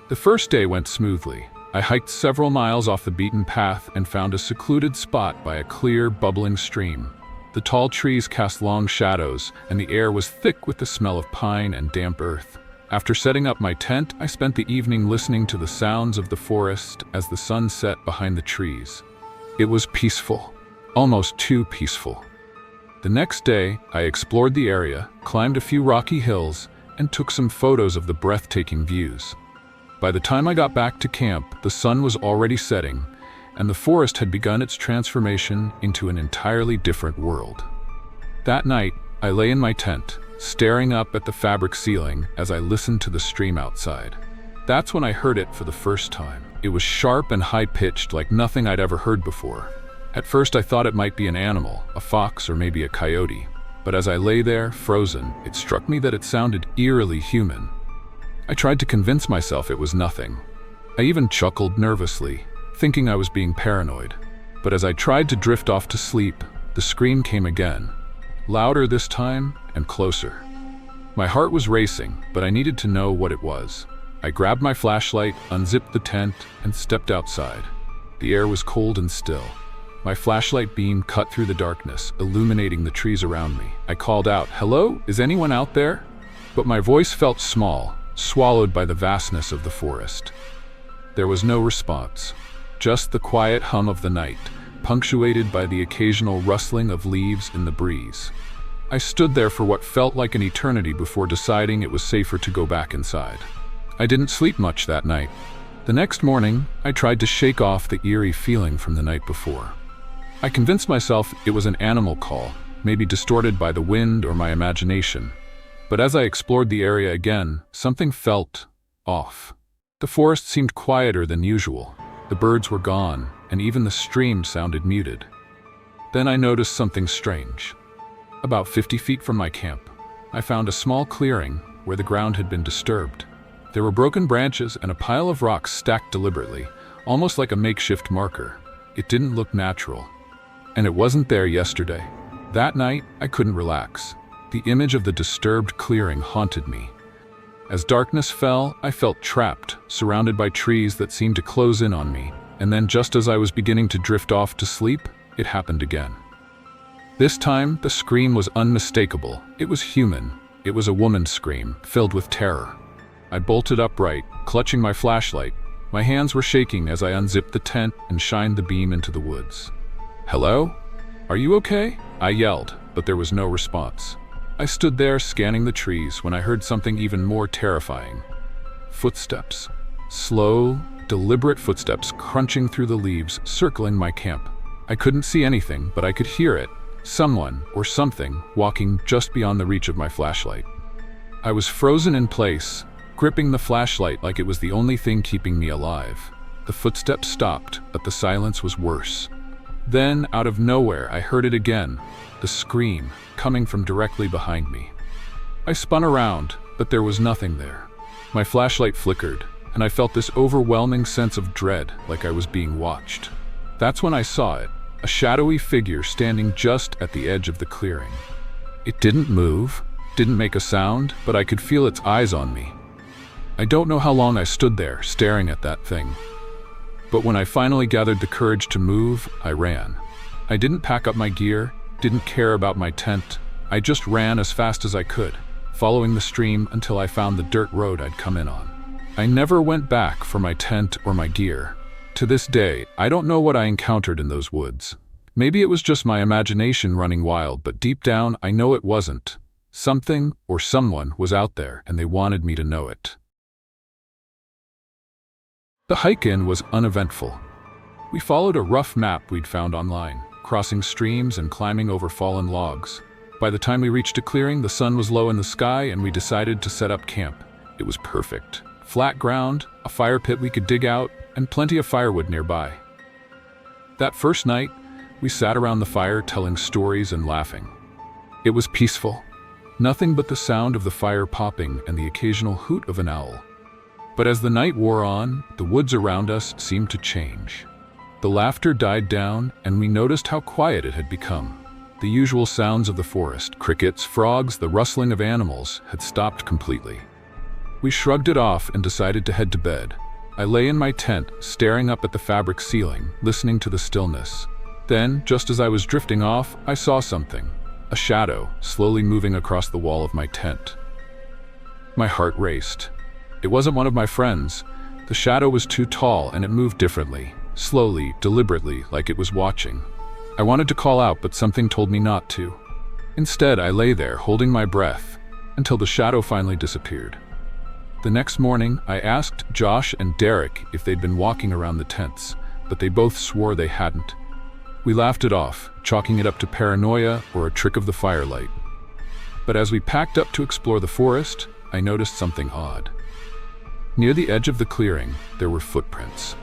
The first day went smoothly. I hiked several miles off the beaten path and found a secluded spot by a clear, bubbling stream. The tall trees cast long shadows, and the air was thick with the smell of pine and damp earth. After setting up my tent, I spent the evening listening to the sounds of the forest as the sun set behind the trees. It was peaceful, almost too peaceful. The next day, I explored the area, climbed a few rocky hills, and took some photos of the breathtaking views. By the time I got back to camp, the sun was already setting, and the forest had begun its transformation into an entirely different world. That night, I lay in my tent, staring up at the fabric ceiling as I listened to the stream outside. That's when I heard it for the first time. It was sharp and high-pitched like nothing I'd ever heard before. At first I thought it might be an animal, a fox or maybe a coyote. But as I lay there, frozen, it struck me that it sounded eerily human. I tried to convince myself it was nothing. I even chuckled nervously, thinking I was being paranoid. But as I tried to drift off to sleep, the scream came again. Louder this time, and closer. My heart was racing, but I needed to know what it was. I grabbed my flashlight, unzipped the tent, and stepped outside. The air was cold and still. My flashlight beam cut through the darkness, illuminating the trees around me. I called out, "Hello? Is anyone out there?" But my voice felt small, swallowed by the vastness of the forest. There was no response, just the quiet hum of the night, punctuated by the occasional rustling of leaves in the breeze. I stood there for what felt like an eternity before deciding it was safer to go back inside. I didn't sleep much that night. The next morning, I tried to shake off the eerie feeling from the night before. I convinced myself it was an animal call, maybe distorted by the wind or my imagination. But as I explored the area again, something felt off. The forest seemed quieter than usual. The birds were gone, and even the stream sounded muted. Then I noticed something strange. About 50 feet from my camp, I found a small clearing where the ground had been disturbed. There were broken branches and a pile of rocks stacked deliberately, almost like a makeshift marker. It didn't look natural. And it wasn't there yesterday. That night, I couldn't relax. The image of the disturbed clearing haunted me. As darkness fell, I felt trapped, surrounded by trees that seemed to close in on me. And then just as I was beginning to drift off to sleep, it happened again. This time, the scream was unmistakable. It was human. It was a woman's scream, filled with terror. I bolted upright, clutching my flashlight. My hands were shaking as I unzipped the tent and shined the beam into the woods. "Hello? Are you okay?" I yelled, but there was no response. I stood there scanning the trees when I heard something even more terrifying. Footsteps. Slow, deliberate footsteps crunching through the leaves, circling my camp. I couldn't see anything, but I could hear it. Someone, or something, walking just beyond the reach of my flashlight. I was frozen in place, gripping the flashlight like it was the only thing keeping me alive. The footsteps stopped, but the silence was worse. Then, out of nowhere, I heard it again, the scream, coming from directly behind me. I spun around, but there was nothing there. My flashlight flickered, and I felt this overwhelming sense of dread, like I was being watched. That's when I saw it, a shadowy figure standing just at the edge of the clearing. It didn't move, didn't make a sound, but I could feel its eyes on me. I don't know how long I stood there, staring at that thing. But when I finally gathered the courage to move, I ran. I didn't pack up my gear, didn't care about my tent. I just ran as fast as I could, following the stream until I found the dirt road I'd come in on. I never went back for my tent or my gear. To this day, I don't know what I encountered in those woods. Maybe it was just my imagination running wild, but deep down, I know it wasn't. Something or someone was out there, and they wanted me to know it. The hike-in was uneventful. We followed a rough map we'd found online, crossing streams and climbing over fallen logs. By the time we reached a clearing, the sun was low in the sky and we decided to set up camp. It was perfect. Flat ground, a fire pit we could dig out, and plenty of firewood nearby. That first night, we sat around the fire telling stories and laughing. It was peaceful. Nothing but the sound of the fire popping and the occasional hoot of an owl. But as the night wore on, the woods around us seemed to change. The laughter died down, and we noticed how quiet it had become. The usual sounds of the forest, crickets, frogs, the rustling of animals, had stopped completely. We shrugged it off and decided to head to bed. I lay in my tent, staring up at the fabric ceiling, listening to the stillness. Then, just as I was drifting off, I saw something. A shadow, slowly moving across the wall of my tent. My heart raced. It wasn't one of my friends. The shadow was too tall and it moved differently, slowly, deliberately, like it was watching. I wanted to call out, but something told me not to. Instead, I lay there, holding my breath, until the shadow finally disappeared. The next morning, I asked Josh and Derek if they'd been walking around the tents, but they both swore they hadn't. We laughed it off, chalking it up to paranoia or a trick of the firelight. But as we packed up to explore the forest, I noticed something odd. Near the edge of the clearing, there were footprints.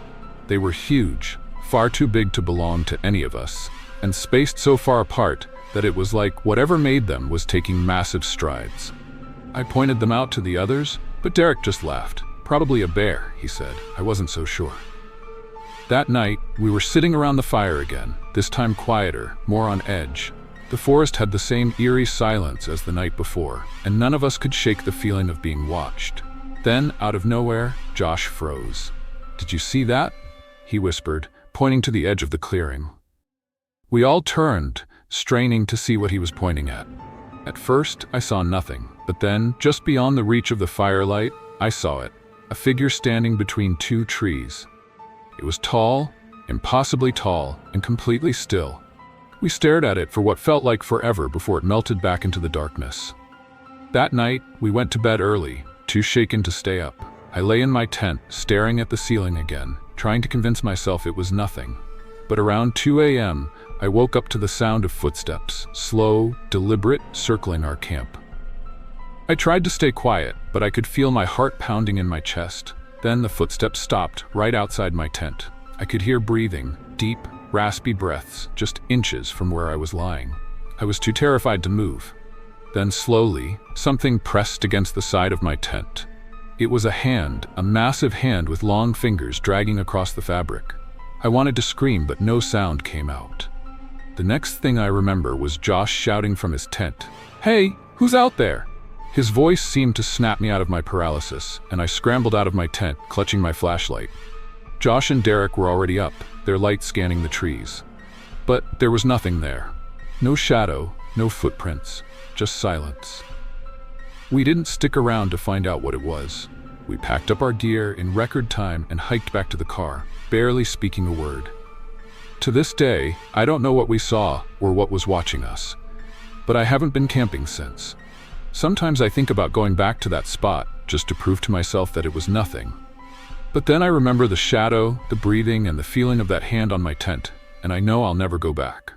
They were huge, far too big to belong to any of us, and spaced so far apart that it was like whatever made them was taking massive strides. I pointed them out to the others, but Derek just laughed. Probably a bear, he said. I wasn't so sure. That night, we were sitting around the fire again, this time quieter, more on edge. The forest had the same eerie silence as the night before, and none of us could shake the feeling of being watched. Then, out of nowhere, Josh froze. "Did you see that?" he whispered, pointing to the edge of the clearing. We all turned, straining to see what he was pointing at. At first, I saw nothing, but then, just beyond the reach of the firelight, I saw it, a figure standing between two trees. It was tall, impossibly tall, and completely still. We stared at it for what felt like forever before it melted back into the darkness. That night, we went to bed early, too shaken to stay up. I lay in my tent, staring at the ceiling again, trying to convince myself it was nothing. But around 2 a.m., I woke up to the sound of footsteps, slow, deliberate, circling our camp. I tried to stay quiet, but I could feel my heart pounding in my chest. Then the footsteps stopped, right outside my tent. I could hear breathing, deep, raspy breaths, just inches from where I was lying. I was too terrified to move. Then slowly, something pressed against the side of my tent. It was a hand, a massive hand with long fingers dragging across the fabric. I wanted to scream, but no sound came out. The next thing I remember was Josh shouting from his tent, "Hey, who's out there?" His voice seemed to snap me out of my paralysis, and I scrambled out of my tent, clutching my flashlight. Josh and Derek were already up, their light scanning the trees. But there was nothing there. No shadow, no footprints, just silence. We didn't stick around to find out what it was. We packed up our gear in record time and hiked back to the car, barely speaking a word. To this day, I don't know what we saw or what was watching us, but I haven't been camping since. Sometimes I think about going back to that spot just to prove to myself that it was nothing. But then I remember the shadow, the breathing, and the feeling of that hand on my tent, and I know I'll never go back.